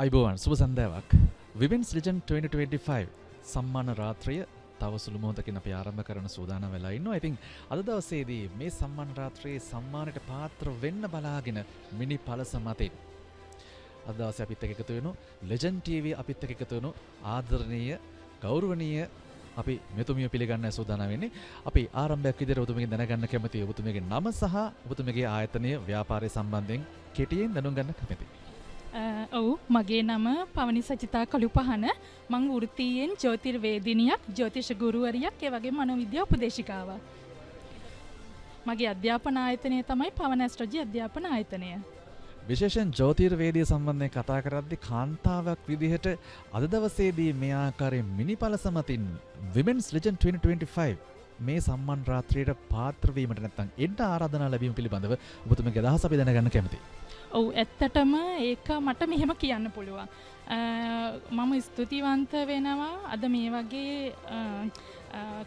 අයිබෝවන් සුබ සන්ධ්‍යාවක් විමෙන්ස් ලිජන්ඩ් 2025 සම්මාන රාත්‍රිය තව සුළු මොහොතකින් අපි ආරම්භ කරන සූදානම් වෙලා ඉන්නවා. ඉතින් අද දවසේදී මේ සම්මාන රාත්‍රියේ සම්මානයට පාත්‍ර වෙන්න බලාගෙන මිනි පළස මතින් අද දවසේ අපිත් එක්ක එකතු වෙනු ලෙජන්ඩ් TV අපිත් එක්ක එකතු වෙනු ආදරණීය ගෞරවනීය අපි මෙතුමිය පිළිගන්න සූදානම් වෙන්නේ. අපි ආරම්භයක් විදිහට ඔබතුමගෙන් දැනගන්න කැමතියි ඔබතුමගේ නම සහ ඔබතුමගේ ආයතනය ව්‍යාපාරය සම්බන්ධයෙන් කෙටියෙන් දැනුම් ගන්න කැමතියි. ඔව් මගේ නම පවනි සචිතා කළුපහන. මං වෘත්තීයෙන් ජ්‍යොතිර්වේදිනියක්, ජ්‍යොතිෂ ගුරුවරියක්, ඒ වගේම මනෝවිද්‍යා උපදේශිකාවක්. මගේ අධ්‍යාපන ආයතනය තමයි පවන ඇස්ට්‍රොලොජි අධ්‍යාපන ආයතනය. විශේෂයෙන් ජ්‍යොතිර්වේදීය සම්බන්ධයෙන් කතා කරද්දී කාන්තාවක් විදිහට අද දවසේදී මේ ආකාරයෙන් මිනි පළස මතින් විමෙන්ස් ලිජන්ඩ් 2025 මේ සම්මාන රාත්‍රියට පාත්‍ර වීමට නැත්නම් එන්න ආරාධනා ලැබීම පිළිබඳව ඔබතුමගේ අදහස අපි දැනගන්න කැමතියි. ඔව් ඇත්තටම ඒක මට මෙහෙම කියන්න පුළුවන්. මම ස්තුතිවන්ත වෙනවා අද මේ වගේ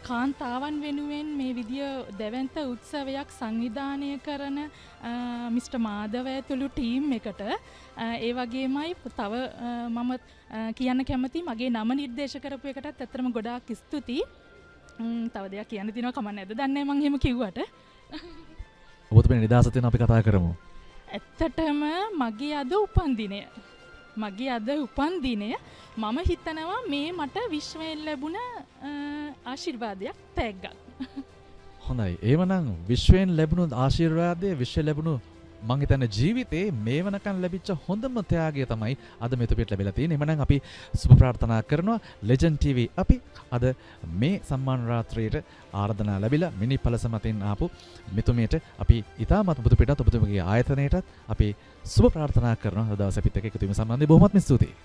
කාන්තාවන් වෙනුවෙන් මේ විදිය දැවැන්ත උත්සවයක් සංවිධානය කරන මිස්ටර් මාධව ඇතුළු ටීම් එකට. ඒ වගේමයි තව මම කියන්න කැමති මගේ නම නිර්දේශ කරපු එකටත් ඇත්තටම ගොඩාක් ස්තුතියි. තව දෙයක් කියන්න තියෙනවා කමක් නැද්ද? දන්නේ මං එහෙම කිව්වට. ඔබතුමේ නිදහස තියෙන අපි කතා කරමු. ඇත්තටම මගේ අද උපන්දිනය. මම හිතනවා මේ මට විශ්වයෙන් ලැබුණ ආශිර්වාදයක් තෑග්ගක්. හොඳයි. එහෙමනම් විශ්වයෙන් ලැබුණු ආශිර්වාදය විශ්ව ලැබුණු මං හිතන්නේ ජීවිතේ මේ වනකන් ලැබිච්ච හොඳම ත්‍යාගය තමයි අද මෙතුපිට ලැබිලා තියෙන්නේ. එහෙමනම් අපි සුබ ප්‍රාර්ථනා කරනවා ලෙජන්ඩ් TV අපි අද මේ සම්මාන රාත්‍රියට ආරාධනා ලැබිලා මිනි පළස මතින් ආපු මෙතුමියට අපි ඉතාමත් ඔබතුපිටත් ඔබතුමගේ ආයතනයටත් අපි සුබ ප්‍රාර්ථනා කරනවා. අද දවසේ අපිත් එක්ක එකතු වීම සම්බන්ධයෙන් බොහොමත්ම ස්තුතියි.